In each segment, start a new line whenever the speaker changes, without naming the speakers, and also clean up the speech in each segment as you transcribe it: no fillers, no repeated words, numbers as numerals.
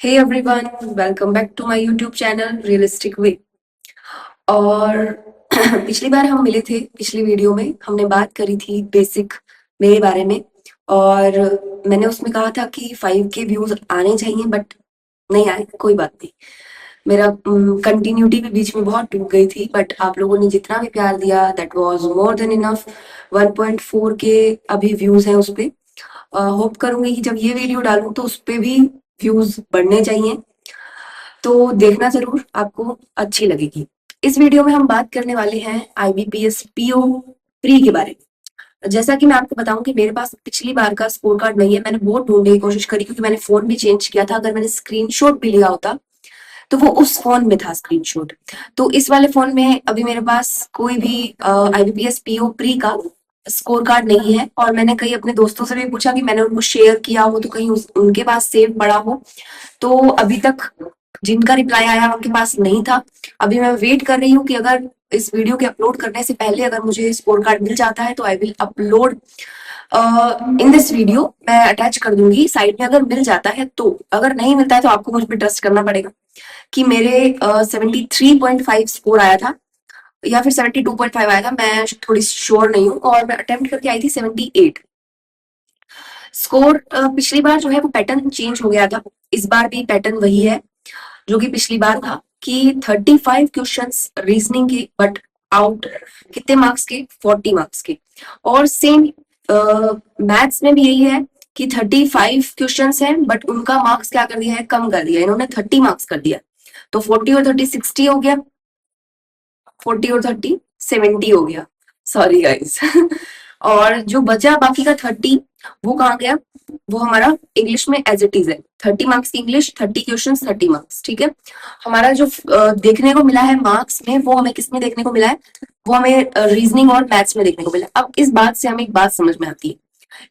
Hey everyone, welcome back to my YouTube channel realistic way. और पिछली बार हम मिले थे, पिछली वीडियो में हमने बात करी थी बेसिक मेरे बारे में। और मैंने उसमें कहा था कि 5K व्यूज आने चाहिए, बट नहीं आए, कोई बात नहीं। मेरा कंटिन्यूटी भी बीच में बहुत टूट गई थी, बट आप लोगों ने जितना भी प्यार दिया that was more than enough. 1.4 के अभी व्यूज हैं उस पे। होप करूंगी कि जब ये वीडियो डालूं तो उस पे भी व्यूज बढ़ने चाहिए, तो देखना जरूर, आपको अच्छी लगेगी। इस वीडियो में हम बात करने वाले हैं IBPS PO प्री के बारे में। जैसा कि मैं आपको बताऊं कि मेरे पास पिछली बार का स्कोर कार्ड नहीं है। मैंने बहुत ढूंढने की कोशिश करी क्योंकि मैंने फोन भी चेंज किया था। अगर मैंने स्क्रीनशॉट भी लिया होता तो वो उस फोन में था स्क्रीनशॉट। तो इस वाले फोन में अभी मेरे पास कोई भी IBPS PO प्री का स्कोर कार्ड नहीं है। और मैंने कई अपने दोस्तों से भी पूछा कि मैंने उनको शेयर किया हो तो कहीं उनके पास सेव पड़ा हो, तो अभी तक जिनका रिप्लाई आया उनके पास नहीं था। अभी मैं वेट कर रही हूँ कि अगर इस वीडियो के अपलोड करने से पहले अगर मुझे स्कोर कार्ड मिल जाता है तो I will upload in this video. मैं अटैच कर दूंगी साइड में अगर मिल जाता है तो। अगर नहीं मिलता है तो आपको मुझ पर ट्रस्ट करना पड़ेगा कि मेरे 73.5 स्कोर आया था या फिर 72.5 आया था, मैं थोड़ी श्योर नहीं हूँ। और मैं अटेम्प्ट करके आई थी 78 स्कोर। पिछली बार जो है वो पैटर्न चेंज हो गया था, इस बार भी पैटर्न वही है जो कि पिछली बार था कि 35 क्वेश्चंस रीजनिंग के, बट आउट कितने मार्क्स के? 40 मार्क्स के। और सेम मैथ्स में भी यही है कि 35 क्वेश्चंस हैं, बट उनका मार्क्स क्या कर दिया है? कम कर दिया, इन्होंने 30 मार्क्स कर दिया। तो 40 और 30 60 हो गया, 40 और 30 70 हो गया, सॉरी गाइस। और जो बचा बाकी का 30, वो कहाँ गया? वो हमारा इंग्लिश में एज इट इज है। 30 मार्क्स की इंग्लिश, 30 क्वेश्चन, 30 मार्क्स, ठीक है। हमारा जो देखने को मिला है मार्क्स में, वो हमें किस में देखने को मिला है? वो हमें रीजनिंग और मैथ्स में देखने को मिला है। अब इस बात से हमें एक बात समझ में आती है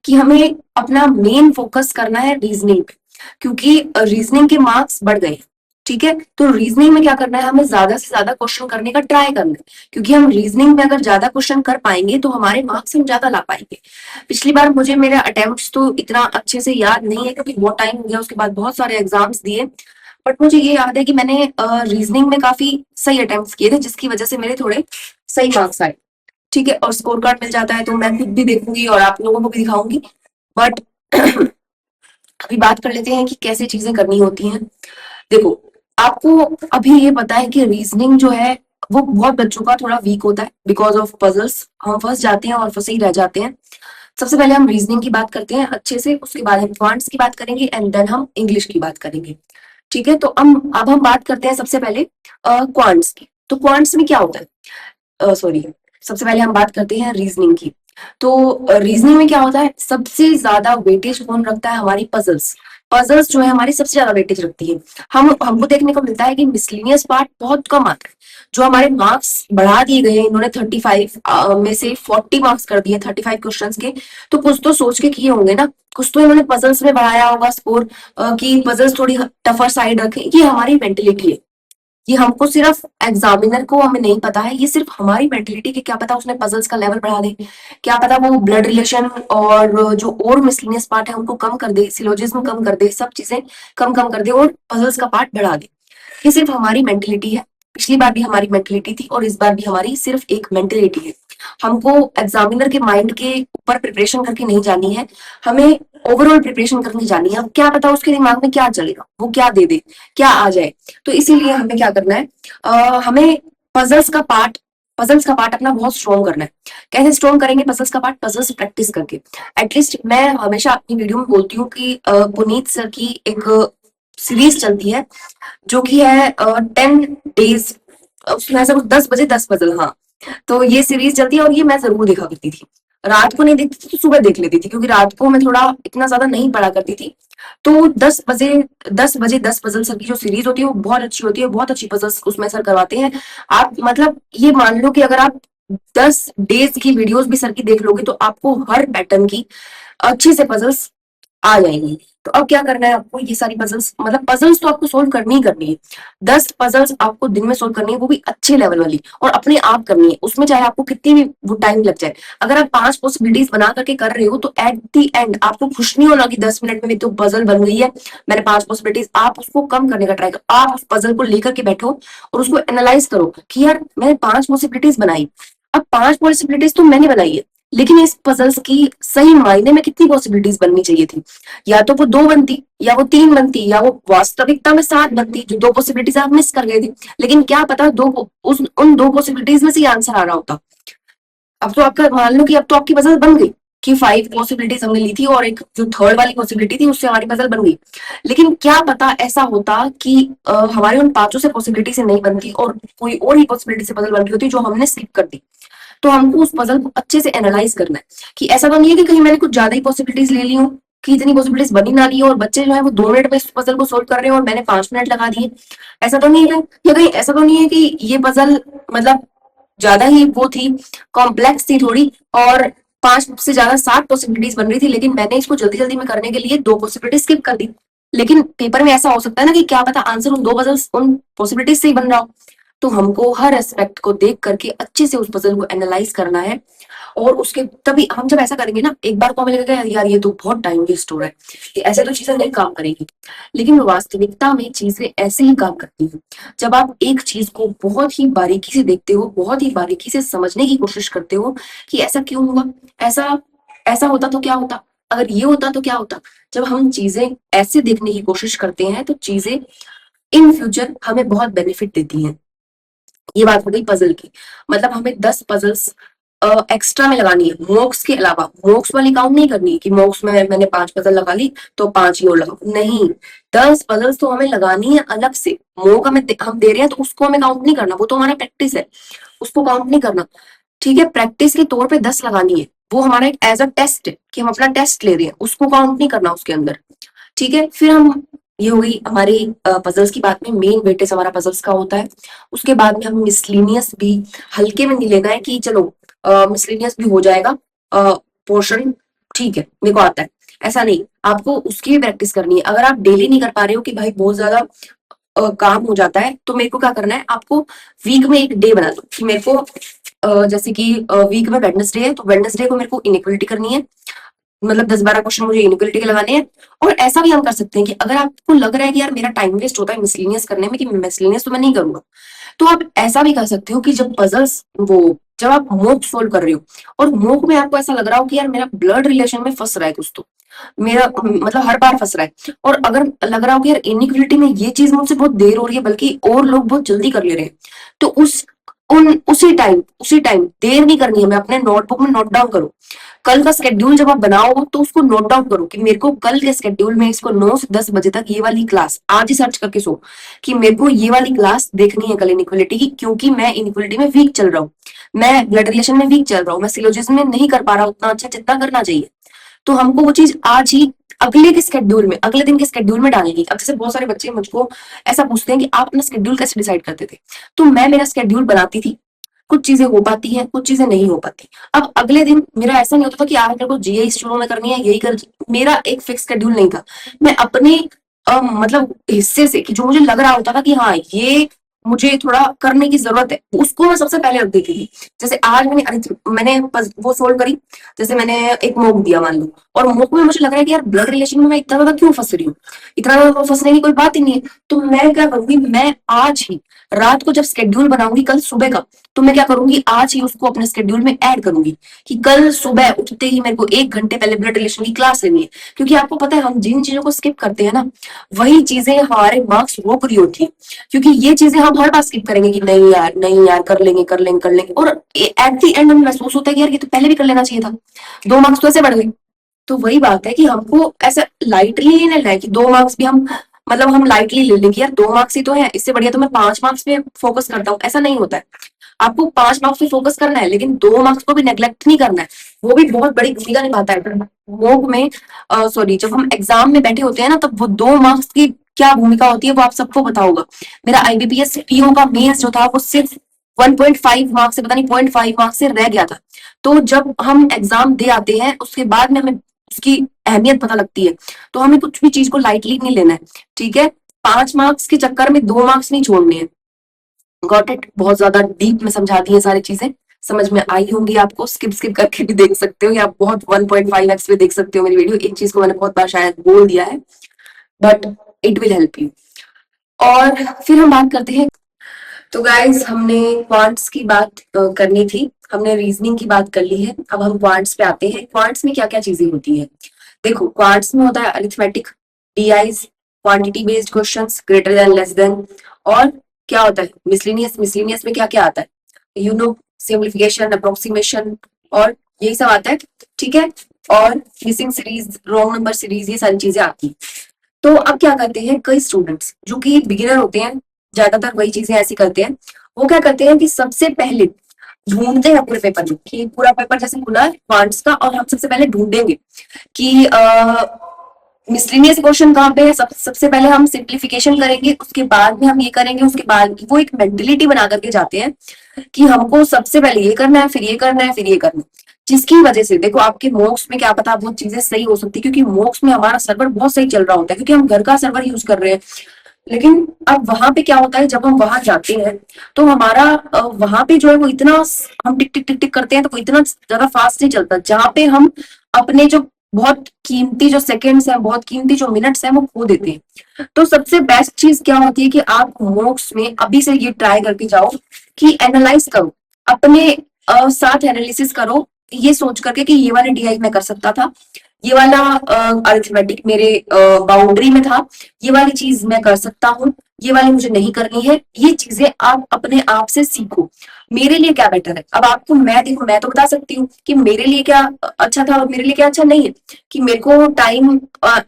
कि हमें अपना मेन फोकस करना है रीजनिंग पे, क्योंकि रीजनिंग के मार्क्स बढ़ गए, ठीक है। तो रीजनिंग में क्या करना है? हमें ज्यादा से ज्यादा क्वेश्चन करने का ट्राई करना है, क्योंकि हम रीजनिंग में अगर ज्यादा क्वेश्चन कर पाएंगे तो हमारे मार्क्स हम ज्यादा ला पाएंगे। पिछली बार मुझे मेरे अटेम्प्ट्स तो इतना अच्छे से याद नहीं है क्योंकि बहुत टाइम हो गया, उसके बाद बहुत सारे एग्जाम्स दिए। बट मुझे ये याद है कि मैंने रीजनिंग में काफी सही अटेम्प्ट्स किए थे, जिसकी वजह से मेरे थोड़े सही मार्क्स आए, ठीक है। और स्कोर कार्ड मिल जाता है तो मैं खुद भी देखूंगी और आप लोगों को भी दिखाऊंगी। बट अभी बात कर लेते हैं कि कैसे चीजें करनी होती हैं। देखो, आपको अभी ये पता है कि रीजनिंग जो है वो बहुत बच्चों का थोड़ा वीक होता है बिकॉज ऑफ पजल्स। हम फंस जाते हैं और फंसे ही रह जाते हैं। सबसे पहले हम रीजनिंग की बात करते हैं अच्छे से, उसके बाद हम क्वांट्स की बात करेंगे एंड देन हम इंग्लिश की बात करेंगे, ठीक है। तो अब हम बात करते हैं सबसे पहले क्वांट्स की। तो क्वांट्स में क्या होता है? सॉरी, सबसे पहले हम बात करते हैं रीजनिंग की। तो रीजनिंग में क्या होता है? सबसे ज्यादा वेटेज कौन रखता है? हमारी पजल्स। पजल्स जो है हमारी सबसे ज्यादा वेटेज रखती है। हमको देखने को मिलता है कि मिसलिनियस पार्ट बहुत कम आता है। जो हमारे मार्क्स बढ़ा दिए गए, इन्होंने 35 में से 40 मार्क्स कर दिए 35 क्वेश्चंस के। तो कुछ तो सोच के किए होंगे ना, कुछ तो इन्होंने पजल्स में बढ़ाया होगा स्कोर, कि पजल्स थोड़ी टफर साइड रखें। ये हमारी मेंटेलिटी है। ये हमको सिर्फ एग्जामिनर को हमें नहीं पता है, ये सिर्फ हमारी मेंटेलिटी की। क्या पता उसने पजल्स का लेवल बढ़ा दे, क्या पता वो ब्लड रिलेशन और जो और मिसलिनियस पार्ट है उनको कम कर दे, सिलोजिज्म कम कर दे, सब चीजें कम कम कर दे और पजल्स का पार्ट बढ़ा दे। ये सिर्फ हमारी मेंटेलिटी है। पिछली बार भी हमारी मेंटेलिटी थी और इस बार भी हमारी सिर्फ एक मेंटेलिटी है। हमको एग्जामिनर के माइंड के ऊपर प्रिपरेशन करके नहीं जानी है, हमें ओवरऑल प्रिपरेशन करके जानी है। अब क्या पता उसके दिमाग में क्या चलेगा, वो क्या दे दे, क्या आ जाए। तो इसीलिए हमें क्या करना है? हमें पजल्स का पार्ट पजल्स का पार्ट अपना बहुत स्ट्रॉन्ग करना है। कैसे स्ट्रॉन्ग करेंगे पजल्स का पार्ट? पजल्स प्रैक्टिस करके। एटलीस्ट मैं हमेशा अपनी वीडियो में बोलती हूँ कि पुनीत सर की एक सीरीज चलती है जो कि है 10 डेज। उसमें ऐसा कुछ 10 बजे 10 पजल, हाँ। तो ये सीरीज चलती है और ये मैं जरूर देखा करती थी। रात को नहीं देखती थी तो सुबह देख लेती थी, क्योंकि रात को मैं थोड़ा इतना ज्यादा नहीं पढ़ा करती थी। तो 10 बजे 10 पजल सर की जो सीरीज होती है वो बहुत अच्छी होती है, बहुत अच्छी पजल्स उसमें सर करवाते हैं। आप मतलब ये मान लो कि अगर आप 10 डेज की वीडियोस भी सर की देख लोगे तो आपको हर पैटर्न की अच्छे से पजल्स आ जाएंगी। तो अब क्या करना है आपको, ये सारी पजल्स, मतलब पजल्स तो आपको सोल्व करनी ही करनी है। 10 पजल्स आपको दिन में सोल्व करनी है, वो भी अच्छे लेवल वाली, और अपने आप करनी है, उसमें चाहे आपको कितनी भी वो टाइम लग जाए। अगर आप 5 पॉसिबिलिटीज बना करके कर रहे हो तो एट दी एंड आपको खुश नहीं होना कि 10 मिनट में मेरी तो पजल बन गई है, मैंने 5 पॉसिबिलिटीज। आप उसको कम करने का ट्राई करो, आप उस पजल को लेकर के बैठो और उसको एनालाइज करो कि यार मैंने 5 पॉसिबिलिटीज बनाई। अब 5 पॉसिबिलिटीज तो मैंने बनाई है, लेकिन इस पजल्स की सही मायने में कितनी पॉसिबिलिटीज बननी चाहिए थी? या तो वो 2 बनती, या वो 3 बनती, या वो वास्तविकता में 7 बनती, जो 2 पॉसिबिलिटीज आप मिस कर गए थे। लेकिन क्या पता उन 2 पॉसिबिलिटीज में से आंसर आ रहा होता। अब तो आपका मान लो कि अब तो आपकी पजल बन गई कि 5 पॉसिबिलिटीज हमने ली थी और एक जो थर्ड वाली पॉसिबिलिटी थी उससे हमारी पजल बन गई। लेकिन क्या पता ऐसा होता कि हमारे उन पांचों से पॉसिबिलिटी से नहीं बनती और कोई और ही पॉसिबिलिटी से पजल बन रही होती जो हमने स्किप कर दी। तो हमको उस पजल को अच्छे से एनालाइज करना है कि ऐसा तो नहीं है कि कहीं मैंने कुछ ज्यादा ही पॉसिबिलिटीज ले ली हूँ कि इतनी पॉसिबिलिटीज बनी ना रही है और बच्चे जो है वो 2 मिनट में इस पजल को सोल्व कर रहे हैं और मैंने 5 मिनट लगा दिए। ऐसा तो नहीं है, या कहीं ऐसा तो नहीं है कि ये पजल मतलब ज्यादा ही वो थी, कॉम्प्लेक्स थी थोड़ी, और 5 से ज्यादा 7 पॉसिबिलिटीज बन रही थी, लेकिन मैंने इसको जल्दी जल्दी में करने के लिए 2 पॉसिबिलिटी स्किप कर दी। लेकिन पेपर में ऐसा हो सकता है ना कि क्या पता आंसर उन 2 पजल्स उन पॉसिबिलिटीज से ही बन रहा हो। तो हमको हर एस्पेक्ट को देख करके अच्छे से उस पजल को एनालाइज करना है, और उसके तभी हम जब ऐसा करेंगे ना, एक बार को हमें लगेगा यार ये तो बहुत टाइम वेस्ट हो रहा है, ये ऐसे तो चीजें नहीं काम करेंगी। लेकिन वास्तविकता में चीजें ऐसे ही काम करती हैं। जब आप एक चीज को बहुत ही बारीकी से देखते हो, बहुत ही बारीकी से समझने की कोशिश करते हो कि ऐसा क्यों हुआ, ऐसा ऐसा होता तो क्या होता, अगर ये होता तो क्या होता। जब हम चीजें ऐसे देखने की कोशिश करते हैं तो चीजें इन फ्यूचर हमें बहुत बेनिफिट देती हैं। ये बात हो गई पजल की। मतलब हमें 10 पजल्स एक्स्ट्रा में लगानी है, मोक्स के अलावा। मोक्स वाली काउंट नहीं करनी है कि मोक्स में मैंने 5 पजल लगा ली तो 5 ही और लगाओ, नहीं। 10 पजल्स तो हमें लगानी है अलग से। मोक हम दे रहे हैं तो उसको हमें काउंट नहीं करना, वो तो हमारा प्रैक्टिस है, उसको काउंट नहीं करना। ठीक है, प्रैक्टिस के तौर पे 10 लगानी है, वो हमारा एक एज अ टेस्ट है कि हम अपना टेस्ट ले रहे हैं, उसको काउंट नहीं करना उसके अंदर। ठीक है, फिर हम, ये हो गई हमारी पजल्स की बात में, मेन वेटेज हमारा पजल्स का होता है। उसके बाद में हम मिसलिनियस भी हल्के में नहीं लेना है कि चलो मिसलिनियस भी हो जाएगा पोर्शन, ठीक है मेरे को आता है, ऐसा नहीं। आपको उसकी भी प्रैक्टिस करनी है। अगर आप डेली नहीं कर पा रहे हो कि भाई बहुत ज्यादा काम हो जाता है, तो मेरे को क्या करना है, आपको वीक में एक डे बना दो कि मेरे को जैसे कि वीक में वेडनेसडे है तो वेडनेसडे को मेरे को इनइक्वलिटी करनी है, मतलब 10-12 क्वेश्चन मुझे इनइक्वलिटी के लगाने हैं। और ऐसा भी हम कर सकते हैं कि अगर आपको लग रहा है कि यार मेरा टाइम वेस्ट होता है मिसलिनियस करने में, कि मिसलिनियस तो मैं नहीं करूंगा, तो आप ऐसा भी कर सकते हो कि जब पजल्स वो जब आप मोक सोल्व कर रहे हो और मोक में आपको ऐसा लग रहा हो कि यार मेरा ब्लड रिलेशन में फंस रहा है कुछ, तो मेरा मतलब हर बार फंस रहा है, और अगर लग रहा हो कि यार इनइक्वलिटी में ये चीज मुझसे बहुत देर हो रही है बल्कि और लोग बहुत जल्दी कर ले रहे हैं, तो उसी टाइम देर नहीं करनी है, मैं अपने नोटबुक में नोट डाउन करूं। कल का स्केड्यूल जब आप बनाओ तो उसको नोट डाउन करो कि मेरे को कल के स्केड्यूल में इसको 9 से 10 बजे तक ये वाली क्लास, आज ही सर्च करके सो कि मेरे को ये वाली क्लास देखनी है कल इनइक्वलिटी की, क्योंकि मैं इनइक्वलिटी में वीक चल रहा हूँ, मैं ब्लड रिलेशन में वीक चल रहा हूँ, मैं सिलोजिज्म में नहीं कर पा रहा उतना अच्छा जितना करना चाहिए। तो हमको वो चीज आज ही अगले के स्केड्यूल में, अगले दिन के स्केड्यूल में डालेगी। अब जैसे बहुत सारे बच्चे मुझको ऐसा पूछते हैं कि आप अपना स्केड्यूल कैसे डिसाइड करते थे, तो मैं मेरा स्केड्यूल बनाती थी, कुछ चीजें हो पाती हैं, कुछ चीजें नहीं हो पाती। अब अगले दिन मेरा ऐसा नहीं होता था कि आज मेरे को जीआई शुरू में करनी है यही कर, मेरा एक फिक्स शेड्यूल नहीं था। मैं अपने मतलब हिस्से से कि जो मुझे लग रहा होता था कि हाँ ये मुझे थोड़ा करने की जरूरत है, उसको मैं सबसे पहले रख देती थी। जैसे आज वो सोल्व करी, जैसे मैंने एक मोक दिया मान लो, और मोक में मुझे लग रहा है कि यार ब्लड रिलेशन में मैं इतना ज्यादा क्यों फंस रही हूँ, इतना ज्यादा फंसने की कोई बात ही नहीं है। तो मैं क्या करूंगी, मैं आज ही रात को जब स्केड्यूल बनाऊंगी कल सुबह का, तो मैं क्या करूंगी आज ही उसको अपने स्केड्यूल में ऐड करूंगी कि कल सुबह उठते ही मेरे को 1 घंटे पहले ब्लड रिलेशन की क्लास लेनी है। क्योंकि आपको पता है हम जिन चीजों को स्किप करते हैं ना, वही चीजें हमारे मार्क्स रोक रही होती है। क्योंकि ये चीजें हम हर बार स्किप करेंगे कि नहीं यार नहीं यार कर लेंगे कर लेंगे कर लेंगे, और एट द एंड हमें महसूस होता है कि यार ये तो पहले भी कर लेना चाहिए था, 2 मार्क्स तो ऐसे बढ़ गए। तो वही बात है कि हमको ऐसा लाइटली नहीं लेना है कि 2 मार्क्स भी हम मतलब हम लाइटली ले लेंगे, यार 2 मार्क्स ही तो है, इससे बढ़िया तो मैं 5 मार्क्स पे फोकस करता हूँ, ऐसा नहीं होता है। आपको 5 मार्क्स पे फोकस करना है, लेकिन 2 मार्क्स को भी नेग्लेक्ट नहीं करना है, वो भी बहुत बड़ी भूमिका निभाता है। मोक में सॉरी जब हम एग्जाम में बैठे होते हैं ना, तब वो 2 मार्क्स की क्या भूमिका होती है वो आप सबको पता होगा। मेरा आईबीपीएस पीओ का मेंस जो था वो सिर्फ 1.5 मार्क्स से, पता नहीं 0.5 मार्क्स से रह गया था। तो जब हम एग्जाम दे आते हैं उसके बाद में हमें उसकी अहमियत पता लगती है। तो हमें कुछ भी चीज को लाइटली नहीं लेना है, ठीक है। 5 मार्क्स के चक्कर में 2 मार्क्स नहीं छोड़ने हैं। Got it? बहुत ज्यादा डीप में समझा दी है सारी चीजें, समझ में आई होंगी आपको। स्किप स्किप करके भी देख सकते हो, या बहुत 1.5x पे देख सकते हो मेरी वीडियो। एक चीज को मैंने बहुत बार शायद बोल दिया है, but it will help you. और फिर हम बात करते हैं। तो गाइज, हमने क्वांट्स की बात करनी थी, हमने रीजनिंग की बात कर ली है, अब हम क्वांट्स पे आते हैं। क्वांट्स में क्या क्या चीजें होती है? देखो, क्वांट्स में होता है arithmetic, DIs, quantity based questions, greater than, less than. और क्या होता है मिसलिनियस? मिसलिनियस में क्या क्या आता है? सिंप्लीफिकेशन, अप्रोक्सीमेशन, और यही सब आता है, ठीक है। और missing series, wrong number series, ये सारी चीजें आती हैं। तो अब क्या करते हैं कई स्टूडेंट्स जो कि बिगिनर होते हैं, ज्यादातर वही चीजें ऐसी करते हैं। वो क्या करते हैं कि सबसे पहले ढूंढते हैं पूरे पेपर में, कि पूरा पेपर जैसे खुला है क्वांट्स का, और हम सबसे पहले ढूंढेंगे कि मिसलिनियस क्वेश्चन कहाँ पे है। सबसे पहले हम सिंप्लीफिकेशन करेंगे, उसके बाद में हम ये करेंगे, उसके बाद वो एक मेंटेलिटी बना करके जाते हैं कि हमको सबसे पहले ये करना है, फिर ये करना है, फिर ये करना है। जिसकी वजह से देखो, आपके मॉक्स में क्या पता बहुत चीजें सही हो सकती है, क्योंकि मॉक्स में हमारा सर्वर बहुत सही चल रहा होता है, क्योंकि हम घर का सर्वर यूज कर रहे हैं। लेकिन अब वहां पे क्या होता है, जब हम वहां जाते हैं तो हमारा वहां पे जो है वो इतना, हम टिक टिक टिक टिक करते हैं तो वो इतना ज्यादा फास्ट नहीं चलता, जहां पे हम अपने जो बहुत कीमती जो सेकंड्स हैं, बहुत कीमती जो मिनट्स हैं, वो खो देते हैं। तो सबसे बेस्ट चीज क्या होती है कि आप मॉक्स में अभी से ये ट्राई करके जाओ कि एनालाइज करो, अपने साथ एनालिसिस करो, ये सोच करके कि ये वाले डीआई मैं कर सकता था, ये वाला अरिथमेटिक मेरे बाउंड्री में था, ये वाली चीज मैं कर सकता हूँ, ये वाली मुझे नहीं करनी है। ये चीजें आप अपने आप से सीखो, मेरे लिए क्या बेटर है। अब आपको मैं देखो, मैं तो बता सकती हूँ कि मेरे लिए क्या अच्छा था और मेरे लिए क्या अच्छा नहीं है, कि मेरे को टाइम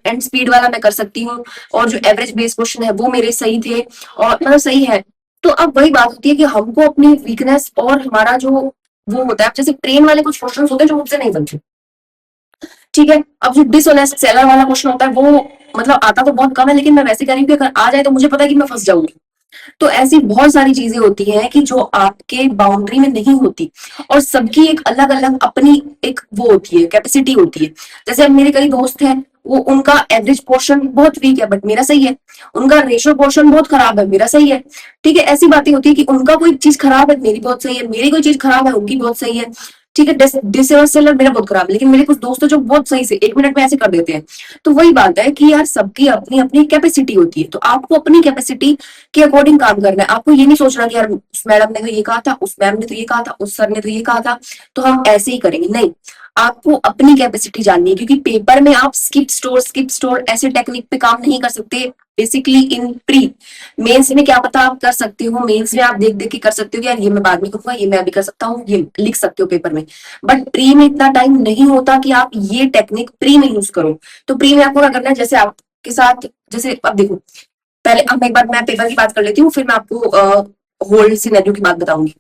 एंड स्पीड वाला मैं कर सकती हूँ, और जो एवरेज बेस्ड क्वेश्चन है वो मेरे सही थे, और मतलब सही है। तो अब वही बात होती है कि हमको अपनी वीकनेस और हमारा जो वो होता है, अब जैसे ट्रेन वाले कुछ क्वेश्चन होते हैं जो मुझसे नहीं बनते, ठीक है। अब जो डिसऑनेस्ट सेलर वाला क्वेश्चन होता है, वो मतलब आता तो बहुत कम है, लेकिन मैं वैसे कह रही हूँ कि अगर आ जाए तो मुझे पता है कि मैं फंस जाऊंगी। तो ऐसी बहुत सारी चीजें होती हैं कि जो आपके बाउंड्री में नहीं होती, और सबकी एक अलग अलग अपनी एक वो होती है, कैपेसिटी होती है। जैसे अब मेरे कई दोस्त हैं, वो उनका एवरेज पोर्शन बहुत वीक है बट मेरा सही है, उनका रेशियो पोर्शन बहुत खराब है, मेरा सही है, ठीक है। ऐसी बातें होती है कि उनका कोई चीज खराब है, मेरी बहुत सही है, मेरी कोई चीज खराब है, उनकी बहुत सही है, ठीक है। डिसऑनेस्ट मेरा बहुत खराब है, लेकिन मेरे कुछ दोस्त हैं जो बहुत सही से 1 मिनट में ऐसे कर देते हैं। तो वही बात है कि यार, सबकी अपनी अपनी कैपेसिटी होती है, तो आपको अपनी कैपेसिटी के अकॉर्डिंग काम करना है। आपको ये नहीं सोचना कि यार उस मैडम ने तो ये कहा था, उस मैम ने तो ये कहा था, उस सर ने तो ये कहा था, तो हम ऐसे ही करेंगे, नहीं। आपको अपनी कैपेसिटी जाननी है, क्योंकि पेपर में आप स्किप स्टोर ऐसे टेक्निक पे काम नहीं कर सकते। बेसिकली इन प्री मेंस में क्या पता आप कर सकते हो, मेंस में आप देख देख के कर सकते हो कि यार ये मैं बाद में करूंगा, ये मैं अभी कर सकता हूँ, ये लिख सकते हो पेपर में। बट प्री में इतना टाइम नहीं होता कि आप ये टेक्निक प्री में यूज करो। तो प्री में आपको क्या करना है, जैसे आपके साथ, जैसे अब देखो, पहले अब एक बार मैं पेपर की बात कर लेती हूँ, फिर मैं आपको होल सिनेरियो की बात बताऊंगी।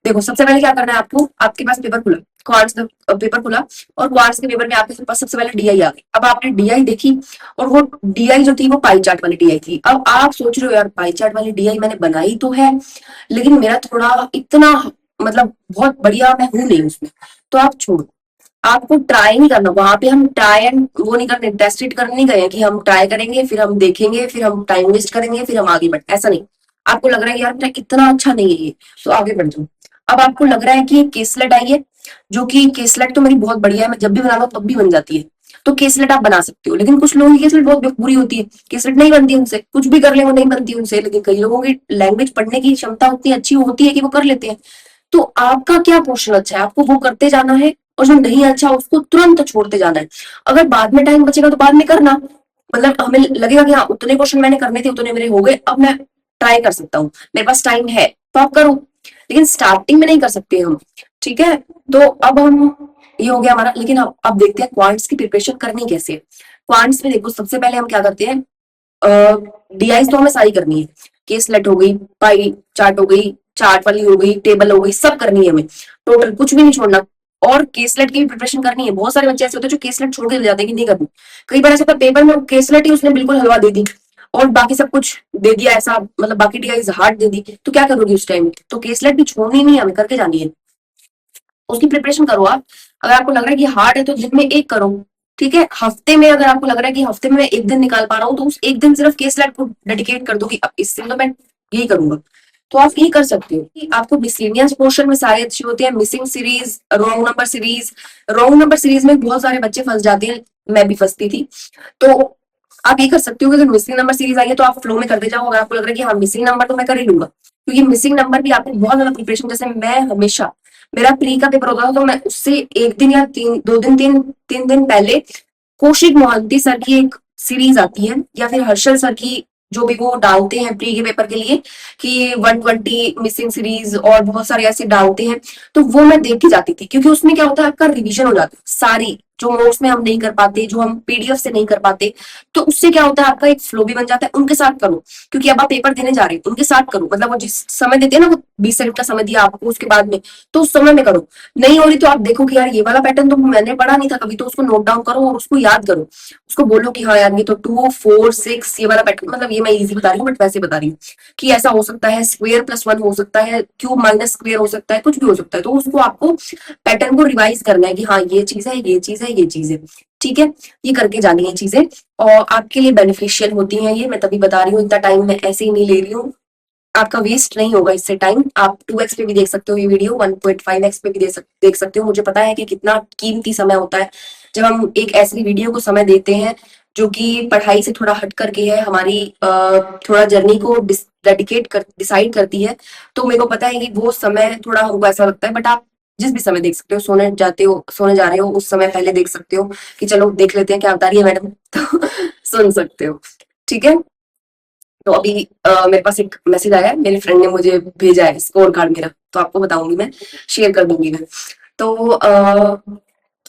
देखो, सबसे पहले क्या करना है आपको, आपके पास पेपर खुला, क्वार्ट्स पेपर खुला, और क्वार्ट्स के पेपर में आपके पास सबसे पहले डीआई आ गई। अब आपने डीआई देखी, और वो डीआई जो थी वो पाई चार्ट वाली डीआई थी। अब आप सोच रहे हो यार, पाई चार्ट वाली डीआई मैंने बनाई तो है, लेकिन मेरा थोड़ा इतना मतलब बहुत बढ़िया मैं हूं नहीं उसमें, तो आप छोड़ो, आपको ट्राई नहीं करना। वहां पे हम ट्राई एंड वो नहीं करने, टेस्ट इट करने नहीं गए कि हम ट्राई करेंगे, फिर हम देखेंगे, फिर हम टाइम वेस्ट करेंगे, फिर हम आगे बढ़, ऐसा नहीं। आपको लग रहा है यार मेरा इतना अच्छा नहीं है ये, तो आगे बढ़ जाओ। अब आपको लग रहा है कि केसलेट आई है, जो कि केसलेट तो मेरी बहुत बढ़िया है, मैं जब भी बनाता हूँ तब भी बन जाती है, तो केसलेट आप बना सकते हो। लेकिन कुछ लोगों की केसलेट बहुत बुरी होती है, केसलेट नहीं बनती उनसे, कुछ भी कर ले वो नहीं बनती उनसे। लेकिन कई लोगों की लैंग्वेज पढ़ने की क्षमता उतनी अच्छी होती है कि वो कर लेते हैं। तो आपका क्या पोर्शन अच्छा है, आपको वो करते जाना है, और जो नहीं अच्छा उसको तुरंत छोड़ते जाना है। अगर बाद में टाइम बचेगा तो बाद में करना, मतलब हमें लगेगा कि हाँ उतने क्वेश्चन मैंने करने थे, उतने मेरे हो गए, अब मैं ट्राई कर सकता हूँ, मेरे पास टाइम है, तो आप करो। लेकिन स्टार्टिंग में नहीं कर सकते हम, ठीक है। तो अब हम, ये हो गया हमारा। लेकिन अब देखते हैं क्वांट्स की प्रिपरेशन करनी कैसे है। क्वांट्स में देखो, सबसे पहले हम क्या करते हैं, डीआईज तो हमें सारी करनी है, केसलेट हो गई, पाई चार्ट हो गई, चार्ट वाली हो गई, टेबल हो गई, सब करनी है हमें, टोटल कुछ भी नहीं छोड़ना। और केसलेट की भी प्रिपरेशन करनी है। बहुत सारे बच्चे ऐसे होते हैं जो केसलेट छोड़ के चले जाते हैं कि नहीं करनी। कई बार ऐसा होता है पेपर में केसलेट ही उसने बिल्कुल हलवा दे दी, और बाकी सब कुछ दे दिया ऐसा, मतलब बाकी डीआईज हार्ड दे दी, तो क्या करोगी उस टाइम? तो केसलेट भी छोड़नी नहीं है, हमें करके जानी है। उसकी प्रिपरेशन करो आप। अगर आपको लग रहा है कि हार्ड है तो दिन में एक करो, ठीक है, हफ्ते में अगर आपको लग रहा है कि हफ्ते में मैं एक दिन निकाल पा रहा हूँ, तो उस एक दिन सिर्फ केस स्लैट को डेडिकेट कर दो कि अब इस दिन तो मैं यही करूंगा। तो आप ये कर सकते हो कि आपको मिसलेनियस पोर्शन में सारे अच्छे होते हैं, missing series, wrong number series. Wrong number series में बहुत सारे बच्चे फंस जाते हैं, मैं भी फंसती थी। तो आप ये कर सकते हो कि अगर मिसिंग नंबर सीरीज आई है तो आप फ्लो में करते जाओ। अगर आपको लग रहा है कि हाँ मिसिंग नंबर तो मैं कर ही लूंगा, क्योंकि मिसिंग नंबर भी आपको बहुत ज्यादा प्रिपरेशन, जैसे मैं हमेशा, मेरा प्री का पेपर होता था तो मैं उससे एक दिन या तीन, 2 दिन, तीन दिन पहले कौशिक मोहंती सर की एक सीरीज आती है, या फिर हर्षल सर की, जो भी वो डालते हैं प्री के पेपर के लिए कि 120 मिसिंग सीरीज और बहुत सारे ऐसे डालते हैं, तो वो मैं देख के जाती थी। क्योंकि उसमें क्या होता है, आपका रिवीजन हो जाता है सारी, जो नोट्स में हम नहीं कर पाते, जो हम पीडीएफ से नहीं कर पाते, तो उससे क्या होता है, आपका एक फ्लो भी बन जाता है। उनके साथ करो, क्योंकि अब आप पेपर देने जा रहे हो, उनके साथ करो। मतलब वो जिस समय देते हैं ना, वो 20 मिनट का समय दिया आपको उसके बाद में, तो उस समय में करो। नहीं हो रही तो आप देखो कि यार ये वाला पैटर्न तो मैंने पढ़ा नहीं था कभी, तो उसको नोट डाउन करो और उसको याद करो। उसको बोलो कि हाँ यार ये तो 2 4 6 ये वाला पैटर्न, मतलब ये मैं इजी बता रही हूँ बट वैसे बता रही हूँ कि ऐसा हो सकता है, स्क्वेयर प्लस वन हो सकता है, क्यूब माइनस स्क्वेयर हो सकता है, कुछ भी हो सकता है। तो उसको आपको पैटर्न को रिवाइज करना है कि हाँ ये चीज है, ये चीज है, ये चीज है। ठीक है, ये करके जानी है चीजें, और आपके लिए बेनिफिशियल होती हैं ये। मैं तभी बता रही हूँ, इतना टाइम मैं ऐसे ही नहीं ले रही हूँ, आपका वेस्ट नहीं होगा इससे टाइम। आप 2x पे भी देख सकते हो ये वीडियो, 1.5x पे भी देख सकते हो। मुझे पता है कि कितना कीमती समय होता है जब हम एक ऐसी वीडियो को समय देते हैं जो कि पढ़ाई से थोड़ा हट करके है, हमारी थोड़ा जर्नी को डेडिकेट कर डिसाइड करती है। तो मेरे को पता है कि वो समय थोड़ा हमको ऐसा लगता है, बट आप जिस भी समय देख सकते हो, सोने जाते हो, सोने जा रहे हो, उस समय पहले देख सकते हो कि चलो देख लेते हैं क्या बता रही है मैडम, तो सुन सकते हो। ठीक है, तो अभी मेरे पास एक मैसेज आया है, मेरे फ्रेंड ने मुझे भेजा है स्कोर कार्ड मेरा, तो आपको बताऊंगी मैं, शेयर कर दूंगी मैं। तो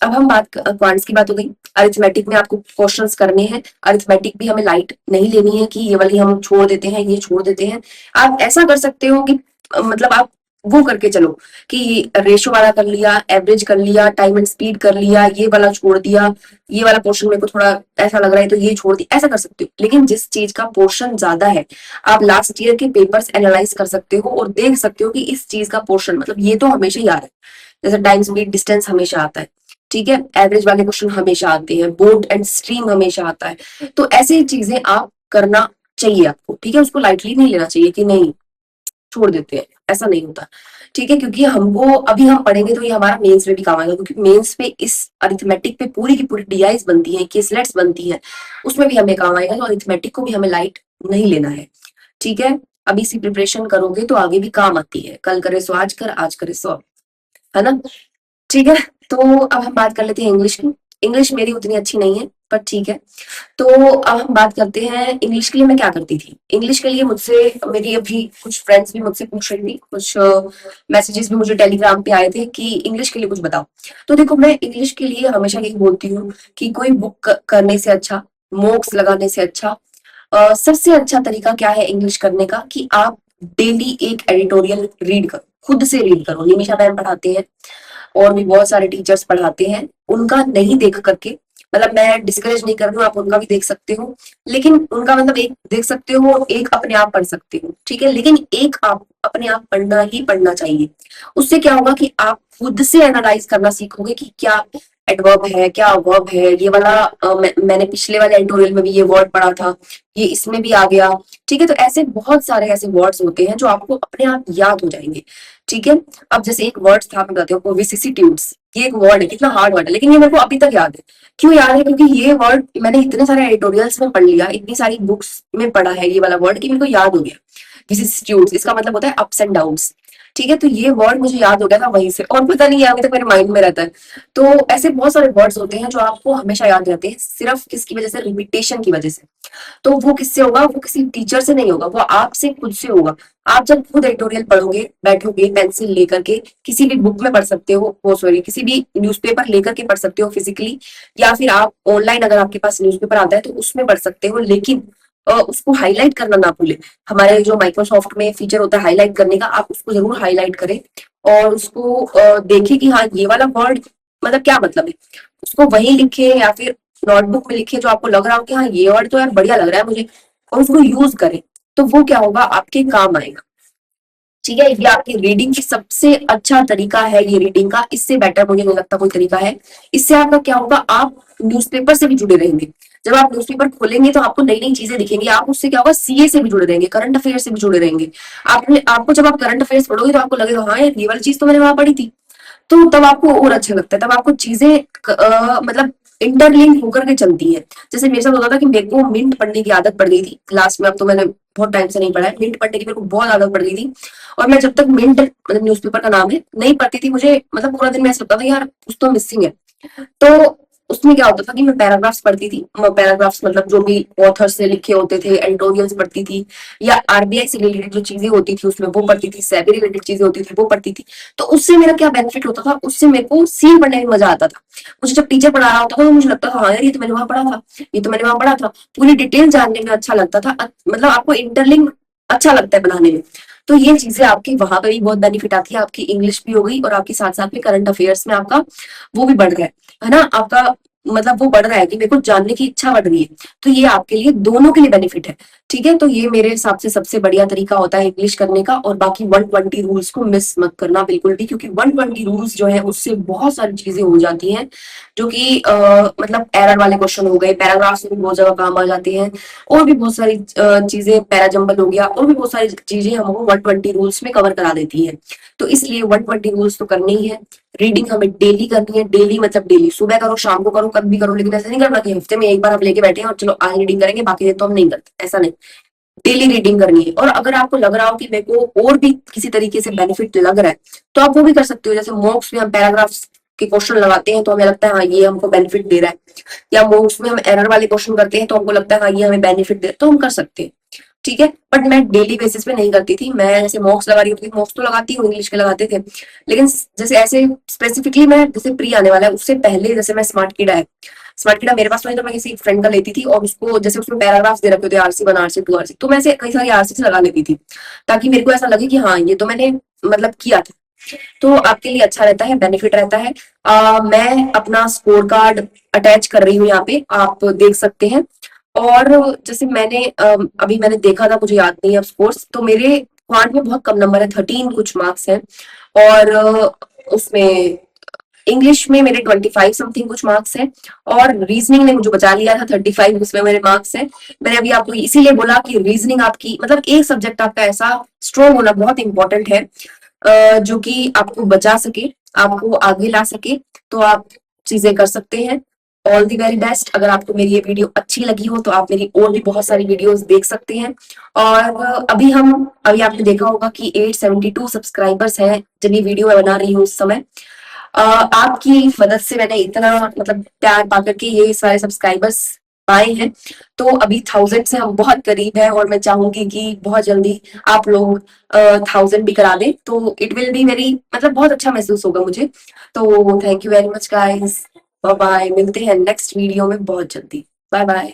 अब हम बात, क्वांट्स की बात हो गई। अरिथमेटिक में आपको क्वेश्चंस करने हैं। अरिथमेटिक भी हमें लाइट नहीं लेनी है कि ये वाली हम छोड़ देते हैं, ये छोड़ देते हैं। आप ऐसा कर सकते हो कि मतलब आप वो करके चलो कि रेशो वाला कर लिया, एवरेज कर लिया, टाइम एंड स्पीड कर लिया, ये वाला छोड़ दिया, ये वाला पोर्शन मेरे को थोड़ा ऐसा लग रहा है तो ये छोड़ दिया, ऐसा कर सकते हो। लेकिन जिस चीज का पोर्शन ज्यादा है, आप लास्ट ईयर के पेपर्स एनालाइज कर सकते हो और देख सकते हो कि इस चीज का पोर्शन, मतलब ये तो हमेशा ही आ रहा है, जैसे टाइम स्पीड डिस्टेंस हमेशा आता है। ठीक है, एवरेज वाले क्वेश्चन हमेशा आते हैं, बोर्ड एंड स्ट्रीम हमेशा आता है। तो ऐसी चीजें आप करना चाहिए आपको। ठीक है, उसको लाइटली नहीं लेना चाहिए कि नहीं छोड़ देते हैं, ऐसा नहीं होता। ठीक है, क्योंकि हमको अभी हम पढ़ेंगे तो ये हमारा मेंस में भी काम आएगा, क्योंकि मेंस पे इस अरिथमेटिक पे पूरी की पूरी डीआईज बनती है, केसलेट्स बनती है, उसमें भी हमें काम आएगा। तो अरिथमेटिक को भी हमें लाइट नहीं लेना है। ठीक है, अभी से प्रिपरेशन करोगे तो आगे भी काम आती है। कल करे सो आज कर, आज करे सो अब, है ना। ठीक है, तो अब हम बात कर लेते हैं इंग्लिश की। इंग्लिश मेरी उतनी अच्छी नहीं है, पर ठीक है। तो अब हम बात करते हैं इंग्लिश के लिए मैं क्या करती थी। इंग्लिश के लिए मुझसे मेरी अभी कुछ फ्रेंड्स भी मुझसे पूछ रही थी, कुछ मैसेजेस भी मुझे टेलीग्राम पे आए थे कि इंग्लिश के लिए कुछ बताओ। तो देखो, मैं इंग्लिश के लिए हमेशा यही बोलती हूँ कि कोई बुक करने से अच्छा, मॉक्स लगाने से अच्छा, सबसे अच्छा तरीका क्या है इंग्लिश करने का, कि आप डेली एक एडिटोरियल रीड करो, खुद से रीड करो। निमिषा मैम पढ़ाते हैं और भी बहुत सारे टीचर्स पढ़ाते हैं, उनका नहीं देख करके, मतलब मैं डिस्करेज नहीं कर रही हूँ, आप उनका भी देख सकते हो, लेकिन उनका मतलब एक देख सकते हो, एक अपने आप पढ़ सकते हो। ठीक है, लेकिन एक आप अपने आप पढ़ना ही पढ़ना चाहिए। उससे क्या होगा कि आप खुद से एनालाइज करना सीखोगे कि क्या एडवर्ब है, क्या वर्ब है, ये वाला मैंने पिछले वाले एडिटोरियल में भी ये वर्ड पढ़ा था, ये इसमें भी आ गया। ठीक है, तो ऐसे बहुत सारे ऐसे वर्ड्स होते हैं जो आपको अपने आप याद हो जाएंगे। ठीक है, अब जैसे एक वर्ड था, मैं बताती हूँ, विसिसिट्यूड्स, ये एक वर्ड है, कितना हार्ड वर्ड है, लेकिन ये मेरे को अभी तक याद है। क्यों याद है? क्योंकि ये वर्ड मैंने इतने सारे एडिटोरियल्स में पढ़ लिया, इतनी सारी बुक्स में पढ़ा है ये वाला वर्ड, कि मेरे को याद हो गया। विसिसिट्यूड्स, इसका मतलब होता है अप्स एंड डाउन्स। ठीक है, तो ये वर्ड मुझे याद हो गया था वहीं से, और पता नहीं है अभी तक मेरे माइंड में रहता है। तो ऐसे बहुत सारे वर्ड्स होते हैं जो आपको हमेशा याद रहते हैं, सिर्फ किसकी वजह से? रिपीटेशन की वजह से। तो वो किससे होगा? वो किसी टीचर से नहीं होगा, वो आपसे खुद से होगा। आप जब खुद एडिटोरियल पढ़ोगे, बैठोगे पेंसिल लेकर के, किसी भी बुक में पढ़ सकते हो, वो सॉरी किसी भी न्यूज़पेपर लेकर के पढ़ सकते हो फिजिकली, या फिर आप ऑनलाइन अगर आपके पास न्यूज़पेपर आता है तो उसमें पढ़ सकते हो, लेकिन उसको हाईलाइट करना ना भूले। हमारे जो माइक्रोसॉफ्ट में फीचर होता है हाईलाइट करने का, आप उसको जरूर हाईलाइट करें और उसको देखें कि हाँ ये वाला वर्ड मतलब क्या मतलब है। उसको वहीं लिखे या फिर नोटबुक में लिखिए जो आपको लग रहा हो कि हाँ ये वर्ड तो यार बढ़िया लग रहा है मुझे, और उसको यूज करें। तो वो क्या होगा? आपके काम आएगा। ठीक है, ये आपकी रीडिंग की सबसे अच्छा तरीका है, ये रीडिंग का, इससे बेटर मुझे नहीं लगता कोई तरीका है। इससे आपका क्या होगा, आप न्यूज़पेपर से भी जुड़े रहेंगे। जब आप न्यूज़पेपर खोलेंगे तो आपको नई नई चीजें दिखेंगी, आप उससे क्या होगा, सीए से भी जुड़े रहेंगे, करंट अफेयर से भी जुड़े रहेंगे। आपने आपको जब आप करंट अफेयर्स पढ़ोगे तो आपको लगेगा हाँ यार, ये वाली चीज तो मैंने वहां पढ़ी थी। तो तब आपको और अच्छा लगता है, तब आपको चीजें मतलब इंटरलिंक होकर के चलती है। जैसे मेरे साथ होता था कि मेरे को मिंट पढ़ने की आदत पड़ गई थी क्लास में, अब तो मैंने बहुत टाइम से नहीं पढ़ा है, मिंट पढ़ने की मेरे को बहुत आदत पड़ गई थी। और मैं जब तक मिंट मतलब न्यूज़पेपर का नाम है नहीं पढ़ती थी, मुझे मतलब पूरा दिन में ऐसा लगता था यार कुछ तो मिसिंग है। तो उसमें क्या होता था कि मैं पैराग्राफ्स पढ़ती थी, पैराग्राफ्स मतलब जो भी ऑथर से लिखे होते थे, एडिटोरियल्स पढ़ती थी, या आरबीआई से रिलेटेड जो चीजें होती थी उसमें वो पढ़ती थी, सेबी रिलेटेड चीजें होती थी वो पढ़ती थी। तो उससे मेरा क्या बेनिफिट होता था, उससे मेरे को सीन पढ़ने में मजा आता था। मुझे जब टीचर पढ़ा रहा होता था तो मुझे लगता था हाँ यार ये तो मैंने वहां पढ़ा था, ये तो मैंने वहां पढ़ा था। पूरी डिटेल जानने में अच्छा लगता था, मतलब आपको इंटरलिंक अच्छा लगता है बनाने में। तो ये चीजें आपकी वहां पर भी बहुत बेनिफिट आती है, आपकी इंग्लिश भी हो गई और आपकी साथ साथ में करंट अफेयर्स में आपका वो भी बढ़ रहा है ना, आपका मतलब वो बढ़ रहा है कि मेरे को जानने की इच्छा बढ़ रही है। तो ये आपके लिए दोनों के लिए बेनिफिट है। ठीक है, तो ये मेरे हिसाब से सबसे बढ़िया तरीका होता है इंग्लिश करने का। और बाकी 120 रूल्स को मिस मत करना बिल्कुल भी, क्योंकि 120 रूल्स जो है उससे बहुत सारी चीजें हो जाती हैं, जो कि मतलब एरर वाले क्वेश्चन हो गए, पैराग्राफ्स में भी बहुत जगह काम आ जाते हैं, और भी बहुत सारी चीजें, पैराजंबल हो गया, और भी बहुत सारी चीजें हमको 120 रूल्स में कवर करा देती है। तो इसलिए 120 रूल्स तो करने ही है। रीडिंग हमें डेली करनी है, डेली मतलब डेली, सुबह करो शाम को करो कभी भी करो, लेकिन ऐसा नहीं करना कि हफ्ते में एक बार आप लेके बैठे हैं और चलो आज रीडिंग करेंगे बाकी दिन तो हम नहीं करते, ऐसा नहीं। डेली रीडिंग करनी है। और अगर आपको लग रहा हो कि मेरे को और भी किसी तरीके से बेनिफिट लग रहा है तो आप वो भी कर सकते हो। जैसे मॉक्स में हम पैराग्राफ्स के क्वेश्चन लगाते हैं तो हमें लगता है हाँ ये हमको बेनिफिट दे रहा है, या मॉक्स में हम एरर वाले क्वेश्चन करते हैं तो हमको लगता है हाँ ये हमें बेनिफिट दे रहा है, तो हम कर सकते हैं। ठीक है, बट मैं डेली बेसिस पे नहीं करती थी। मैं जैसे मॉक्स लगा रही होती थी, मॉक्स तो लगाती हूँ, इंग्लिश के लगाते थे, लेकिन जैसे ऐसे स्पेसिफिकली मैं, जैसे प्री आने वाला है उससे पहले, जैसे मैं स्मार्ट किडा है, स्मार्ट किडा मेरे पास नहीं तो मैं किसी फ्रेंड का लेती थी, और उसको जैसे उसमें पैराग्राफ्स दे रखे होते आरसी 1 आरसी 2 आरसी, तो मैं ऐसे कई सारी आरसी से लगा लेती थी, ताकि मेरे को ऐसा लगे कि हाँ ये तो मैंने मतलब किया था। तो आपके लिए अच्छा रहता है, बेनिफिट रहता है। मैं अपना स्कोर कार्ड अटैच कर रही हूँ यहाँ पे, आप देख सकते हैं। और जैसे मैंने अभी मैंने देखा था, मुझे याद नहीं है अब स्कोर्स, तो मेरे क्वांट में बहुत कम नंबर है, 13 कुछ मार्क्स है। और उसमें इंग्लिश में मेरे 25 समथिंग कुछ मार्क्स है। और रीजनिंग ने मुझे बचा लिया था, 35 उसमें मेरे मार्क्स है। मैंने अभी आपको इसीलिए बोला कि रीजनिंग आपकी मतलब एक सब्जेक्ट आपका ऐसा स्ट्रोंग होना बहुत इंपॉर्टेंट है, जो कि आपको बचा सके, आपको आगे ला सके, तो आप चीजें कर सकते हैं। All the very best. अगर आपको मेरी ये वीडियो अच्छी लगी हो तो आप मेरी और भी बहुत सारी वीडियोस देख सकते हैं। और अभी आपने देखा होगा कि 872 सब्सक्राइबर्स हैं जिनकी वीडियो मैं बना रही हूँ उस समय। आपकी मदद से मैंने इतना मतलब प्यार पा करके ये सारे सब्सक्राइबर्स पाए हैं। तो अभी 1000 से हम बहुत करीब है, और मैं चाहूंगी कि बहुत जल्दी आप लोग 1000 भी करा दें, तो इट विल बी वेरी मतलब बहुत अच्छा महसूस होगा मुझे। तो thank you very much guys, bye bye, मिलते हैं नेक्स्ट वीडियो में बहुत जल्दी। Bye bye.